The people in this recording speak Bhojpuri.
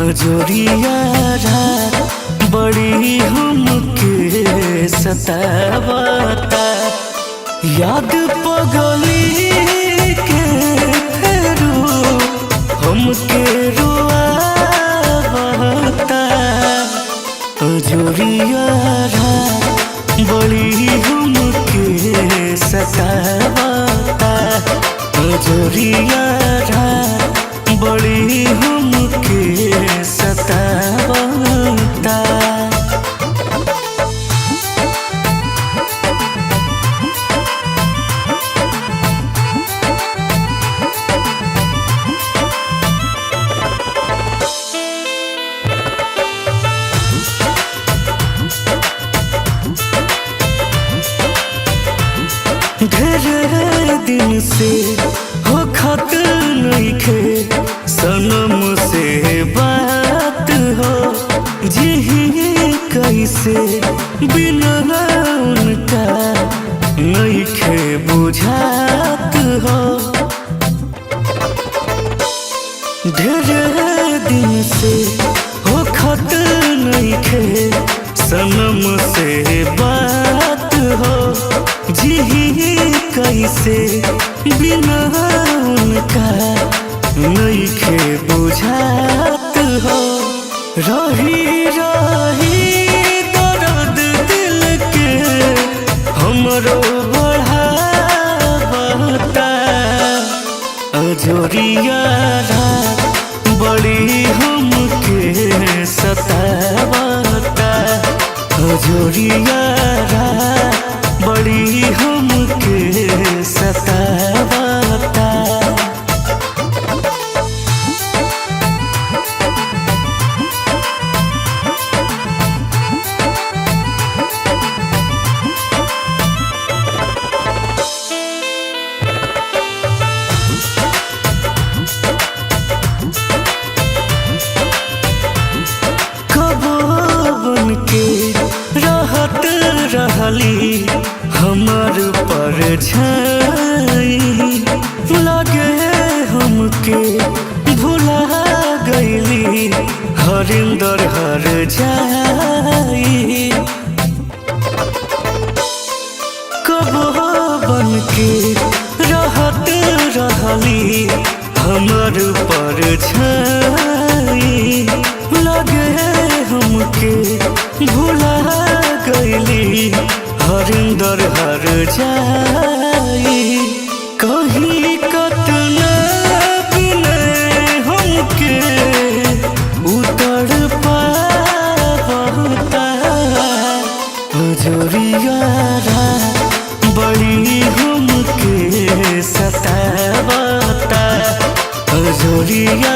अजोरिया रात बड़ी हमके सतावता। याद पगली के फेरू हमके रुआवता। अजोरिया रात बड़ी हमके सतावता। अजोरिया रात बड़ी हमके सतावता। ढेर दिन से हो खत नइखे सनम से बात हो। जिही कैसे बिना उनका नइखे बुझात हो। ढेर दिन से हो खत नइखे सनम से बात हो। जिही कैसे बिना उनका नइखे बुझात हो। रही रही दर्द दिल के हमरो बढ़ावता। अजोरिया रात बड़ी हमके सतावता। अजोरिया रात बड़ी हमके सतावता। कबो बनके रहत रहली हमार परछाई। लगे हमके भुला गईली हरिंदर हर जाई। कबो बनके रहत रहली हमार परछाई। लगे हमके भुला गईली हरिंदर हर जाई। कहीं कतना बिना हमके उतर पावता। अजोरिया रात बड़ी हमके सतावता। अजोरिया